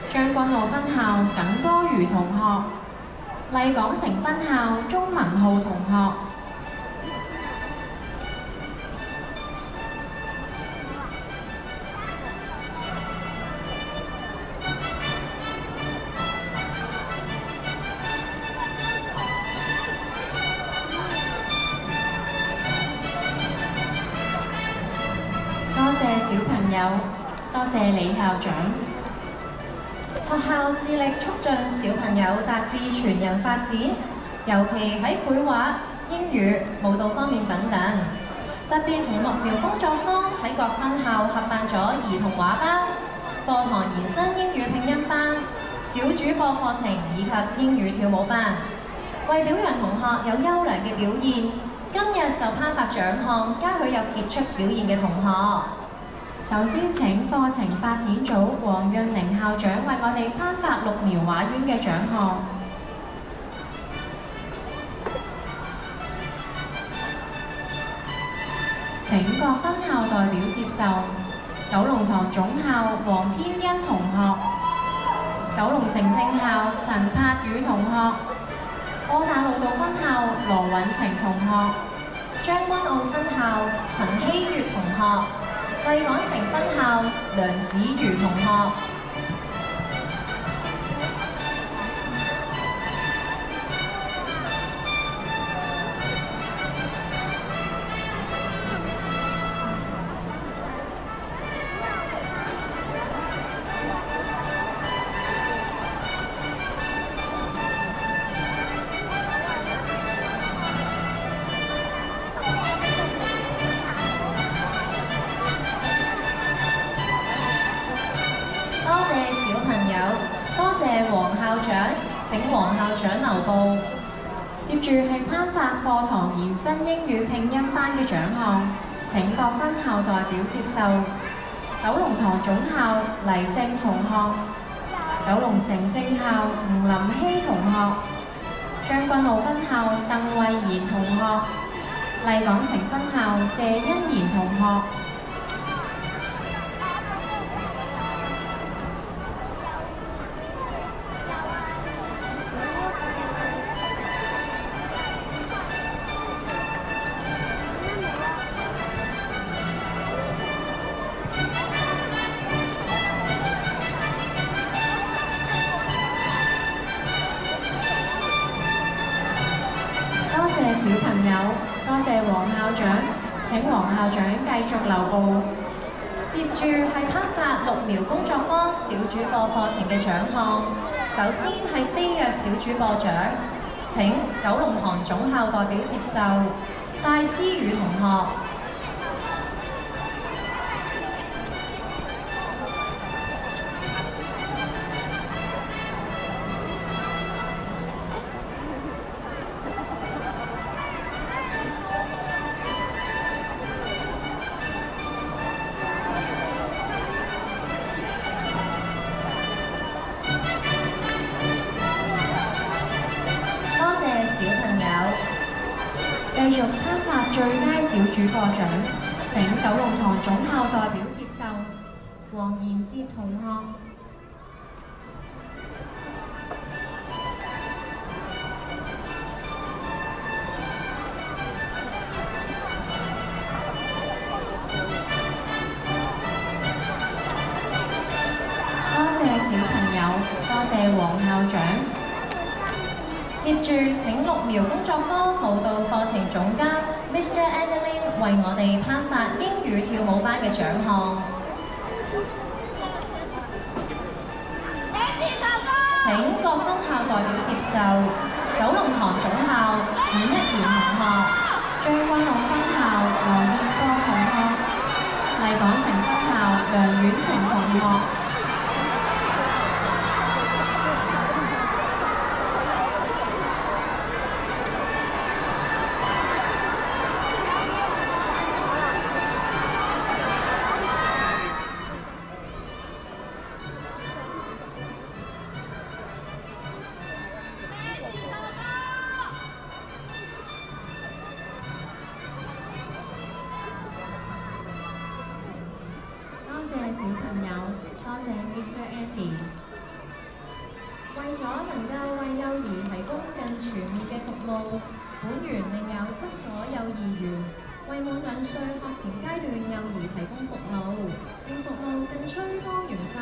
將軍澳分校耿歌瑜同學，麗港城分校鍾文浩同學。多謝小朋友，多謝李校長。學校致力促進小朋友達至全人發展，尤其喺繪畫、英語、舞蹈方面等等。特別同綠苗工作坊喺各分校合辦咗兒童畫班、課堂延伸英語拼音班、小主播課程以及英語跳舞班，為表揚同學有優良嘅表現，今日就頒發獎項，嘉許有傑出表現嘅同學。首先請課程發展組黃潤寧校長為我哋頒發綠苗畫院嘅獎項。請各分校代表接受。九龍塘總校黃天欣同學，九龍城正校陳柏宇同學，窩打老道分校羅允晴同學，將軍澳分校陳希月同學，麗港城分校梁子瑜同學。請黃校長留步。接住係頒發課堂延伸英語拼音班嘅獎項，請各分校代表接受。九龍塘總校黎正同學，九龍城正校吳林希同學，將軍澳分校鄧慧賢同學，麗港城分校謝欣然同學。多謝小朋友，多謝黃校長，請黃校長繼續留步。接住係頒發綠苗工作坊小主播課程嘅獎項，首先係飛躍小主播獎，請九龍塘總校代表接受，戴思雨同學。繼續頒發最佳小主播獎，請九龍塘總校代表接受，黃妍哲同學。多謝小朋友，多謝黃校長。接住請綠苗工作坊舞蹈課程總監 Mr. Adeline 為我哋頒發英語跳舞班嘅獎項。請各分校代表接受，九龍塘總校伍一賢同學，將軍澳分校羅燕國同學，麗港城分校梁婉晴同學。多謝小朋友，多謝 Mr. Andy。為咗能夠為幼兒提供更全面嘅服務，本園另有7所幼兒園，為滿2歲學前階段幼兒提供服務，令服務更趨多元化。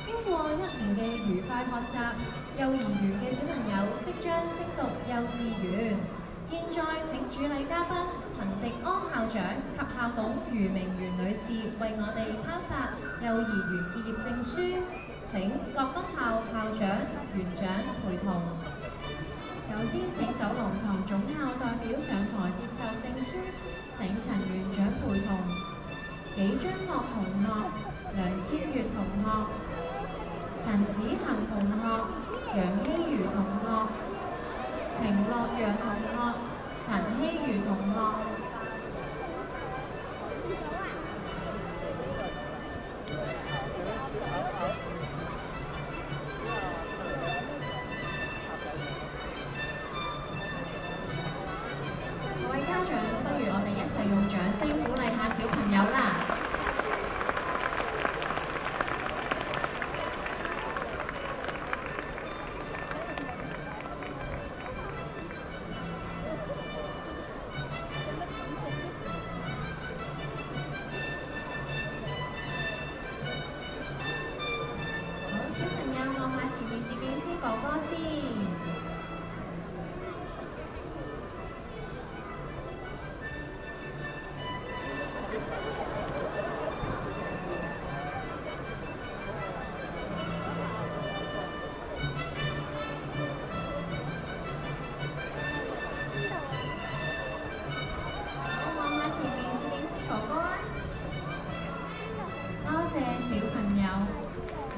經過1年嘅愉快學習，幼兒園嘅小朋友即將升讀幼稚園。現在請主禮嘉賓陳迪安校長及校董余明媛女士為我哋頒發幼兒園結業證書。請各分校校長、園長陪同。首先請九龍塘總校代表上台接受證書，請陳園長陪同。紀章樂同學、梁超越同學、陳子恒同學、楊希如同學、程樂陽同學、陳希如同學。各位家長，不如我哋一齊用掌聲鼓勵下小朋友啦！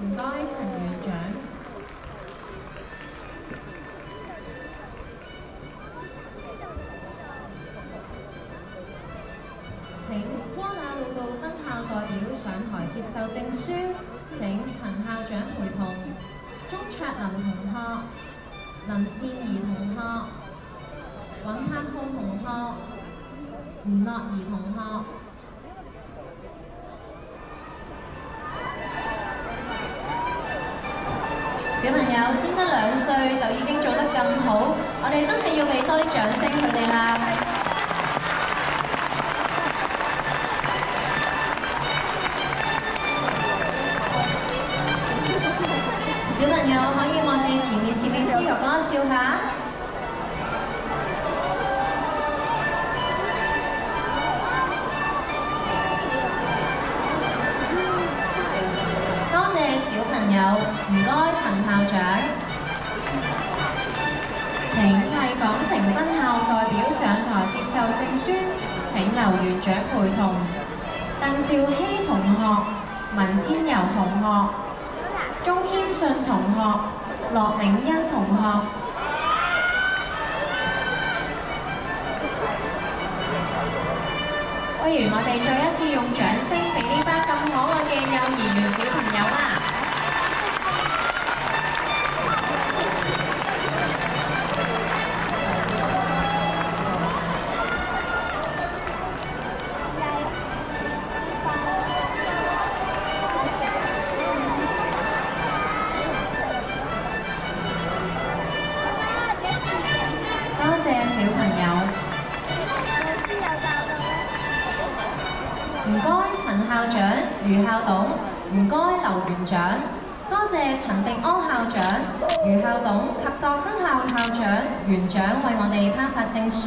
唔該，陳園長。請窩打老道分校代表上台接受證書。請陳校長陪同。鍾卓林同學、林善儀同學、尹柏浩同學、吳樂儀同學。小朋友先得2歲就已經做得咁好，我哋真係要俾多啲掌聲佢哋啦！小朋友可以望住前面攝影師哥哥笑下。多謝小朋友，唔該陳校長。請麗港城分校代表上台接受證書，請劉園長陪同。鄧兆希同學、文千柔同學、鐘謙信同學、樂永欣同學。不如我哋再一次用掌聲俾呢班咁可愛嘅幼兒園小朋友啦！多謝小朋友。唔該陳校長、余校董，唔該劉園長，多謝陳迪安校長、余校董及各分校校長、園長為我哋頒發證書。